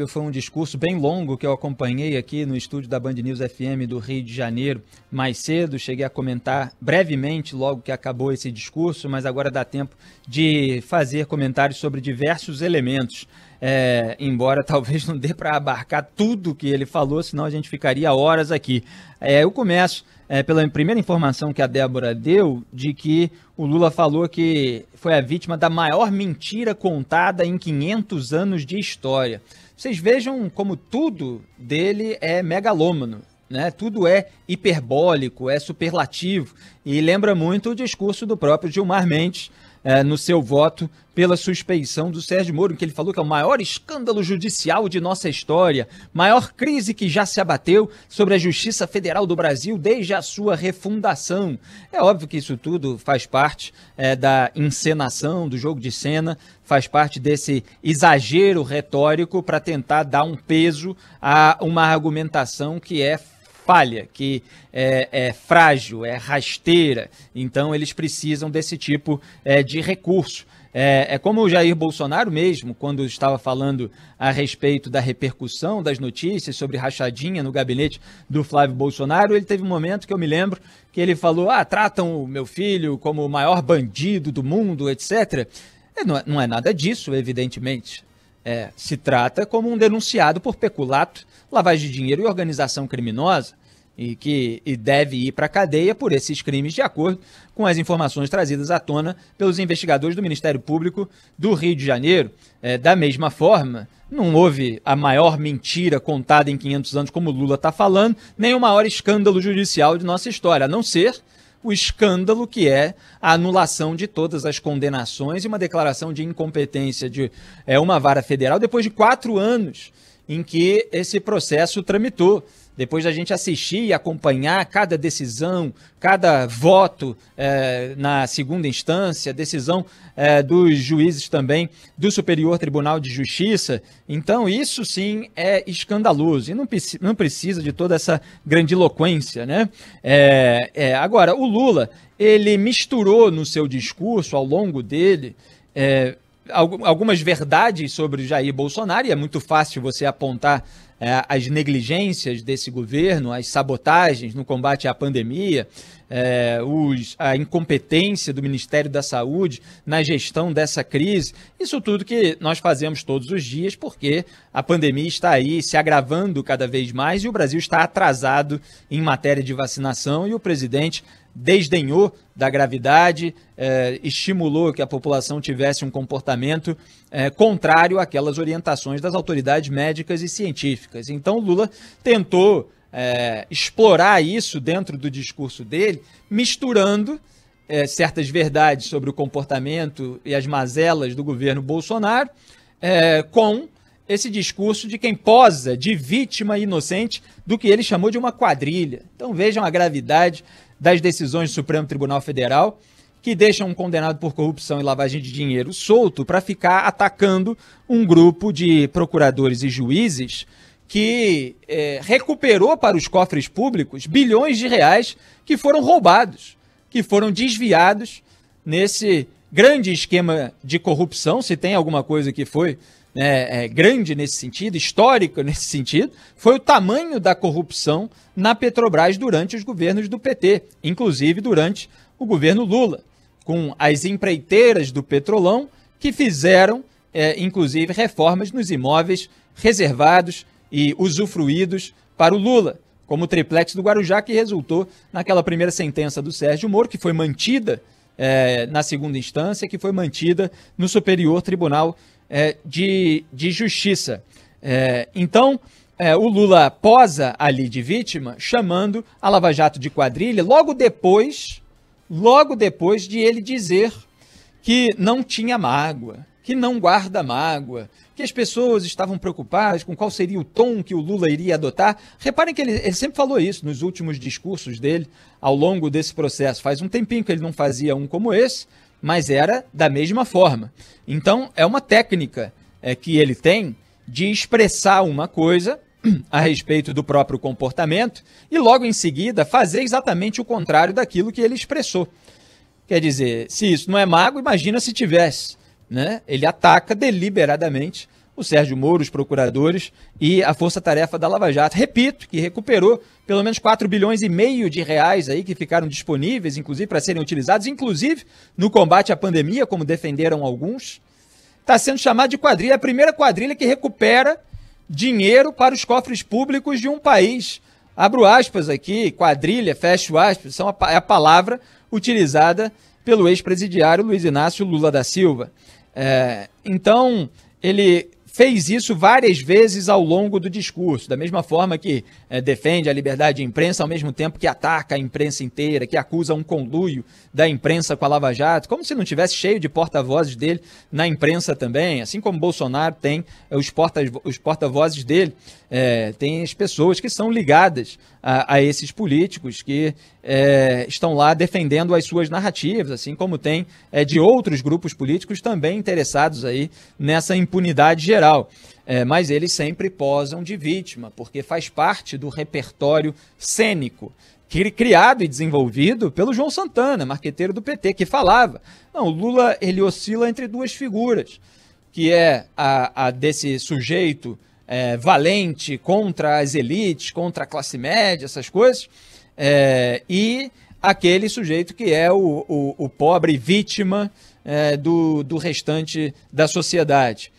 Foi um discurso bem longo que eu acompanhei aqui no estúdio da Band News FM do Rio de Janeiro mais cedo. Cheguei a comentar brevemente logo que acabou esse discurso, mas agora dá tempo de fazer comentários sobre diversos elementos. Embora talvez não dê para abarcar tudo que ele falou, senão a gente ficaria horas aqui. Eu começo pela primeira informação que a Débora deu, de que o Lula falou que foi a vítima da maior mentira contada em 500 anos de história. Vocês vejam como tudo dele é megalômano, né? Tudo é hiperbólico, é superlativo, e lembra muito o discurso do próprio Gilmar Mendes no seu voto pela suspeição do Sérgio Moro, em que ele falou que é o maior escândalo judicial de nossa história, maior crise que já se abateu sobre a Justiça Federal do Brasil desde a sua refundação. É óbvio que isso tudo faz parte da encenação, do jogo de cena, faz parte desse exagero retórico para tentar dar um peso a uma argumentação que é falha, que é frágil, é rasteira. Então eles precisam desse tipo de recurso. É como o Jair Bolsonaro mesmo, quando estava falando a respeito da repercussão das notícias sobre rachadinha no gabinete do Flávio Bolsonaro, ele teve um momento que eu me lembro que ele falou, tratam o meu filho como o maior bandido do mundo, etc. Não é nada disso, evidentemente. Se trata como um denunciado por peculato, lavagem de dinheiro e organização criminosa, e que deve ir para a cadeia por esses crimes, de acordo com as informações trazidas à tona pelos investigadores do Ministério Público do Rio de Janeiro. Da mesma forma, não houve a maior mentira contada em 500 anos, como o Lula está falando, nem o maior escândalo judicial de nossa história, a não ser o escândalo que é a anulação de todas as condenações e uma declaração de incompetência de uma vara federal depois de 4 anos em que esse processo tramitou. Depois da gente assistir e acompanhar cada decisão, cada voto na segunda instância, decisão dos juízes também do Superior Tribunal de Justiça. Então isso sim é escandaloso e não precisa de toda essa grandiloquência, né? Agora, o Lula, ele misturou no seu discurso, ao longo dele, algumas verdades sobre o Jair Bolsonaro, e é muito fácil você apontar as negligências desse governo, as sabotagens no combate à pandemia, a incompetência do Ministério da Saúde na gestão dessa crise, isso tudo que nós fazemos todos os dias, porque a pandemia está aí se agravando cada vez mais e o Brasil está atrasado em matéria de vacinação, e o presidente desdenhou da gravidade, estimulou que a população tivesse um comportamento contrário àquelas orientações das autoridades médicas e científicas. Então, Lula tentou explorar isso dentro do discurso dele, misturando certas verdades sobre o comportamento e as mazelas do governo Bolsonaro com esse discurso de quem posa de vítima inocente do que ele chamou de uma quadrilha. Então, vejam a gravidade das decisões do Supremo Tribunal Federal, que deixam um condenado por corrupção e lavagem de dinheiro solto para ficar atacando um grupo de procuradores e juízes que recuperou para os cofres públicos bilhões de reais que foram roubados, que foram desviados nesse grande esquema de corrupção. Se tem alguma coisa que foi grande nesse sentido, histórica nesse sentido, foi o tamanho da corrupção na Petrobras durante os governos do PT, inclusive durante o governo Lula, com as empreiteiras do Petrolão que fizeram, inclusive, reformas nos imóveis reservados e usufruídos para o Lula, como o triplex do Guarujá, que resultou naquela primeira sentença do Sérgio Moro, que foi mantida na segunda instância, que foi mantida no Superior Tribunal de Justiça. Então, o Lula posa ali de vítima, chamando a Lava Jato de quadrilha, logo depois de ele dizer que não tinha mágoa, que não guarda mágoa, que as pessoas estavam preocupadas com qual seria o tom que o Lula iria adotar. Reparem que ele sempre falou isso nos últimos discursos dele ao longo desse processo. Faz um tempinho que ele não fazia um como esse, mas era da mesma forma. Então, é uma técnica que ele tem de expressar uma coisa a respeito do próprio comportamento e logo em seguida fazer exatamente o contrário daquilo que ele expressou. Quer dizer, se isso não é mágoa, imagina se tivesse, né? Ele ataca deliberadamente o Sérgio Moro, os procuradores e a força-tarefa da Lava Jato. Repito, que recuperou pelo menos 4,5 bilhões de reais aí que ficaram disponíveis, inclusive para serem utilizados, inclusive no combate à pandemia, como defenderam alguns. Está sendo chamado de quadrilha, a primeira quadrilha que recupera dinheiro para os cofres públicos de um país. Abro aspas aqui, quadrilha, fecho aspas, é a palavra utilizada pelo ex-presidiário Luiz Inácio Lula da Silva. Então, ele fez isso várias vezes ao longo do discurso, da mesma forma que defende a liberdade de imprensa, ao mesmo tempo que ataca a imprensa inteira, que acusa um conluio da imprensa com a Lava Jato, como se não tivesse cheio de porta-vozes dele na imprensa também, assim como Bolsonaro tem os porta-vozes dele, tem as pessoas que são ligadas a esses políticos que estão lá defendendo as suas narrativas, assim como tem de outros grupos políticos também interessados aí nessa impunidade geral. Mas eles sempre posam de vítima, porque faz parte do repertório cênico criado e desenvolvido pelo João Santana, marqueteiro do PT, que falava, não, o Lula ele oscila entre duas figuras, que é a desse sujeito valente contra as elites, contra a classe média, essas coisas, e aquele sujeito que é o pobre vítima do restante da sociedade.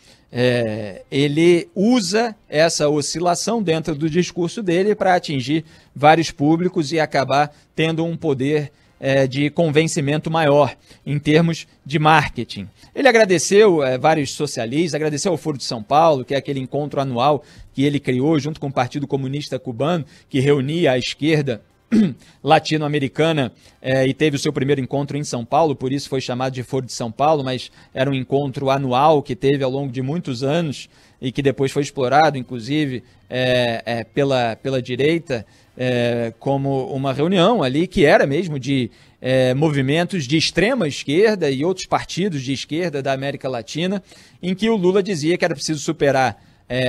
Ele usa essa oscilação dentro do discurso dele para atingir vários públicos e acabar tendo um poder de convencimento maior em termos de marketing. Ele agradeceu vários socialistas, agradeceu ao Foro de São Paulo, que é aquele encontro anual que ele criou junto com o Partido Comunista Cubano, que reunia a esquerda latino-americana e teve o seu primeiro encontro em São Paulo, por isso foi chamado de Foro de São Paulo, mas era um encontro anual que teve ao longo de muitos anos e que depois foi explorado, inclusive, pela direita, como uma reunião ali que era mesmo de movimentos de extrema esquerda e outros partidos de esquerda da América Latina, em que o Lula dizia que era preciso superar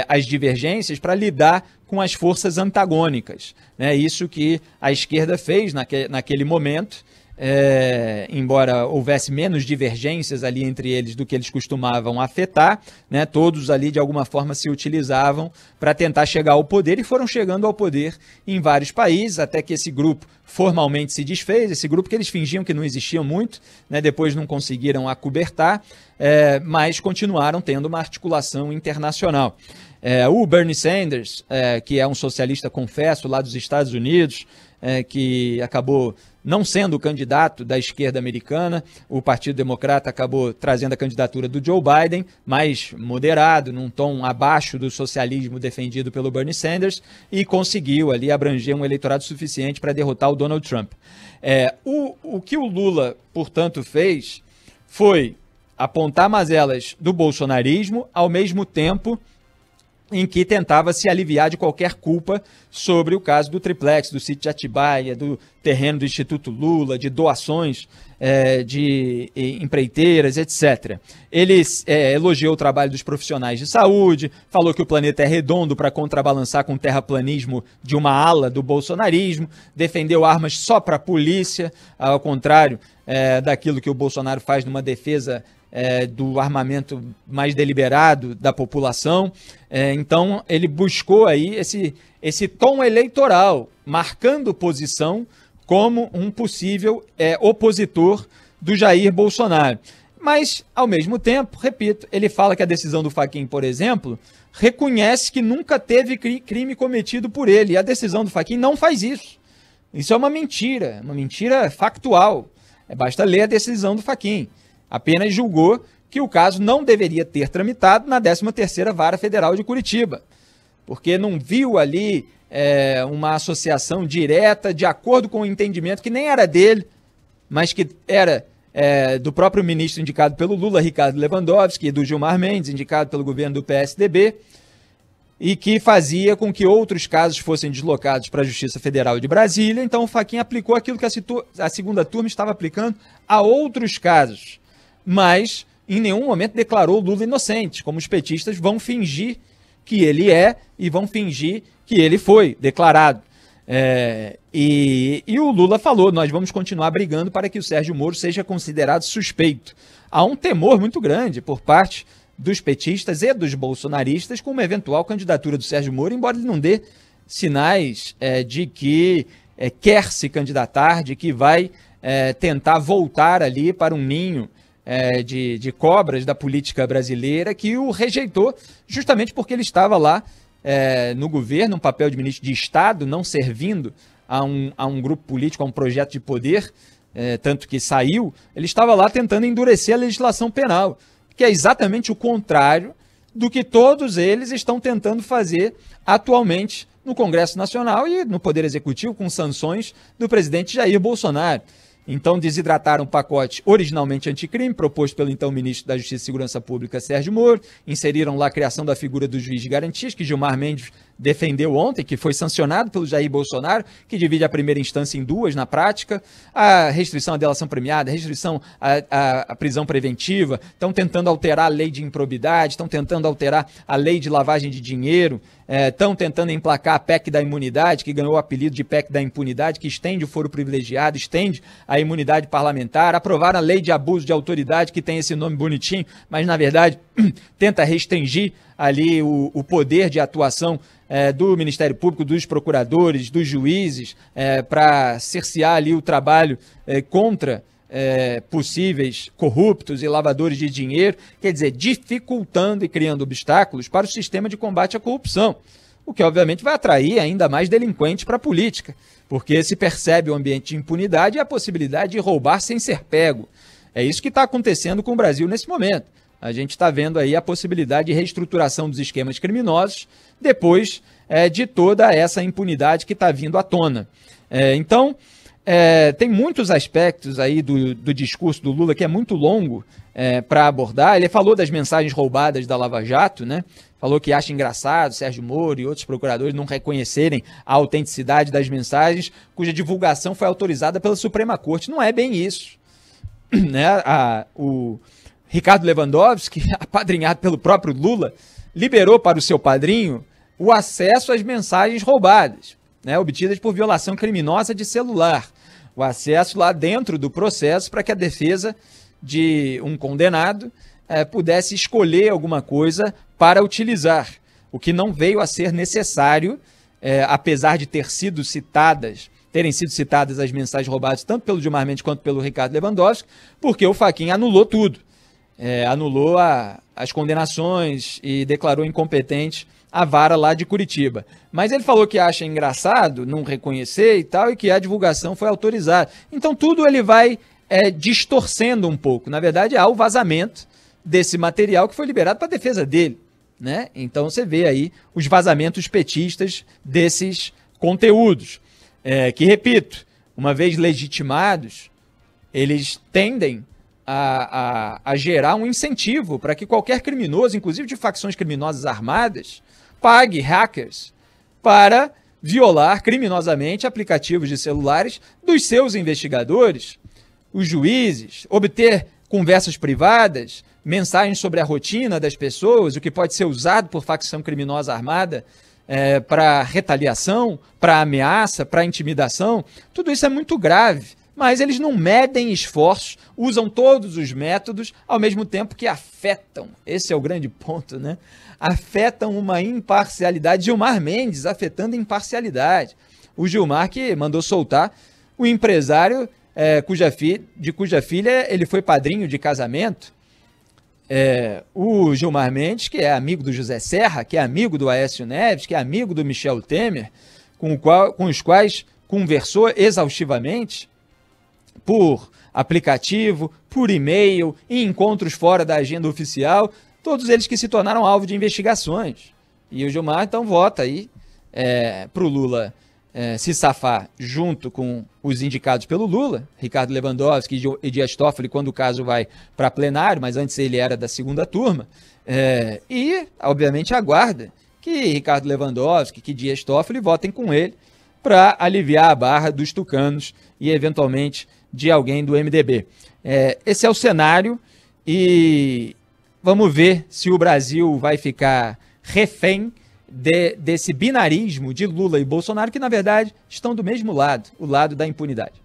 as divergências para lidar com as forças antagônicas. Isso que a esquerda fez naquele momento, embora houvesse menos divergências ali entre eles do que eles costumavam afetar, todos ali de alguma forma se utilizavam para tentar chegar ao poder e foram chegando ao poder em vários países, até que esse grupo formalmente se desfez, esse grupo que eles fingiam que não existia muito, depois não conseguiram acobertar, mas continuaram tendo uma articulação internacional. O Bernie Sanders, que é um socialista, confesso, lá dos Estados Unidos, que acabou não sendo o candidato da esquerda americana, o Partido Democrata acabou trazendo a candidatura do Joe Biden, mais moderado, num tom abaixo do socialismo defendido pelo Bernie Sanders, e conseguiu ali abranger um eleitorado suficiente para derrotar o Donald Trump. O que o Lula, portanto, fez foi apontar mazelas do bolsonarismo, ao mesmo tempo em que tentava se aliviar de qualquer culpa sobre o caso do triplex, do sítio de Atibaia, do terreno do Instituto Lula, de doações de empreiteiras, etc. Ele elogiou o trabalho dos profissionais de saúde, falou que o planeta é redondo para contrabalançar com o terraplanismo de uma ala do bolsonarismo, defendeu armas só para a polícia, ao contrário daquilo que o Bolsonaro faz numa defesa do armamento mais deliberado da população. Então, ele buscou aí esse tom eleitoral, marcando posição como um possível opositor do Jair Bolsonaro. Mas, ao mesmo tempo, repito, ele fala que a decisão do Fachin, por exemplo, reconhece que nunca teve crime cometido por ele. E a decisão do Fachin não faz isso. Isso é uma mentira factual. Basta ler a decisão do Fachin. Apenas julgou que o caso não deveria ter tramitado na 13ª Vara Federal de Curitiba, porque não viu ali uma associação direta de acordo com o entendimento que nem era dele, mas que era do próprio ministro indicado pelo Lula, Ricardo Lewandowski, e do Gilmar Mendes, indicado pelo governo do PSDB, e que fazia com que outros casos fossem deslocados para a Justiça Federal de Brasília. Então o Fachin aplicou aquilo que a segunda turma estava aplicando a outros casos, mas em nenhum momento declarou Lula inocente, como os petistas vão fingir que ele e vão fingir que ele foi declarado. E o Lula falou, nós vamos continuar brigando para que o Sérgio Moro seja considerado suspeito. Há um temor muito grande por parte dos petistas e dos bolsonaristas com uma eventual candidatura do Sérgio Moro, embora ele não dê sinais de que quer se candidatar, de que vai tentar voltar ali para um ninho de cobras da política brasileira, que o rejeitou justamente porque ele estava lá no governo, um papel de ministro de Estado, não servindo a um grupo político, a um projeto de poder, tanto que saiu. Ele estava lá tentando endurecer a legislação penal, que é exatamente o contrário do que todos eles estão tentando fazer atualmente no Congresso Nacional e no Poder Executivo, com sanções do presidente Jair Bolsonaro. Então, desidrataram um pacote originalmente anticrime, proposto pelo então ministro da Justiça e Segurança Pública, Sérgio Moro, inseriram lá a criação da figura do juiz de garantias, que Gilmar Mendes defendeu ontem, que foi sancionado pelo Jair Bolsonaro, que divide a primeira instância em duas na prática, a restrição à delação premiada, a restrição à prisão preventiva, estão tentando alterar a lei de improbidade, estão tentando alterar a lei de lavagem de dinheiro, estão tentando emplacar a PEC da imunidade, que ganhou o apelido de PEC da impunidade, que estende o foro privilegiado, estende a imunidade parlamentar, aprovaram a lei de abuso de autoridade, que tem esse nome bonitinho, mas na verdade tenta restringir ali o poder de atuação do Ministério Público, dos procuradores, dos juízes, para cercear ali o trabalho contra possíveis corruptos e lavadores de dinheiro, quer dizer, dificultando e criando obstáculos para o sistema de combate à corrupção, o que obviamente vai atrair ainda mais delinquentes para a política, porque se percebe o ambiente de impunidade e a possibilidade de roubar sem ser pego. É isso que está acontecendo com o Brasil nesse momento. A gente está vendo aí a possibilidade de reestruturação dos esquemas criminosos depois de toda essa impunidade que está vindo à tona. Então, tem muitos aspectos aí do discurso do Lula que é muito longo para abordar. Ele falou das mensagens roubadas da Lava Jato, né? Falou que acha engraçado Sérgio Moro e outros procuradores não reconhecerem a autenticidade das mensagens, cuja divulgação foi autorizada pela Suprema Corte. Não é bem isso, né? O Ricardo Lewandowski, apadrinhado pelo próprio Lula, liberou para o seu padrinho o acesso às mensagens roubadas, né, obtidas por violação criminosa de celular. O acesso lá dentro do processo para que a defesa de um condenado pudesse escolher alguma coisa para utilizar, o que não veio a ser necessário, apesar de terem sido citadas as mensagens roubadas tanto pelo Gilmar Mendes quanto pelo Ricardo Lewandowski, porque o Fachin anulou tudo. Anulou as condenações e declarou incompetente a vara lá de Curitiba. Mas ele falou que acha engraçado não reconhecer e tal, e que a divulgação foi autorizada. Então tudo ele vai distorcendo um pouco. Na verdade, há o vazamento desse material que foi liberado para a defesa dele, né? Então você vê aí os vazamentos petistas desses conteúdos, que, repito, uma vez legitimados, eles tendem a gerar um incentivo para que qualquer criminoso, inclusive de facções criminosas armadas, pague hackers para violar criminosamente aplicativos de celulares dos seus investigadores, os juízes, obter conversas privadas, mensagens sobre a rotina das pessoas, o que pode ser usado por facção criminosa armada para retaliação, para ameaça, para intimidação. Tudo isso é muito grave. Mas eles não medem esforços, usam todos os métodos, ao mesmo tempo que afetam, esse é o grande ponto, né? Afetam uma imparcialidade. Gilmar Mendes afetando imparcialidade. O Gilmar que mandou soltar o empresário cuja filha ele foi padrinho de casamento. O Gilmar Mendes, que é amigo do José Serra, que é amigo do Aécio Neves, que é amigo do Michel Temer, com os quais conversou exaustivamente, por aplicativo, por e-mail, em encontros fora da agenda oficial, todos eles que se tornaram alvo de investigações. E o Gilmar, então, vota aí para o Lula se safar junto com os indicados pelo Lula, Ricardo Lewandowski e Dias Toffoli, quando o caso vai para plenário, mas antes ele era da segunda turma, e, obviamente, aguarda que Ricardo Lewandowski, que Dias Toffoli votem com ele para aliviar a barra dos tucanos e, eventualmente, de alguém do MDB. Esse é o cenário e vamos ver se o Brasil vai ficar refém desse binarismo de Lula e Bolsonaro, que, na verdade, estão do mesmo lado, o lado da impunidade.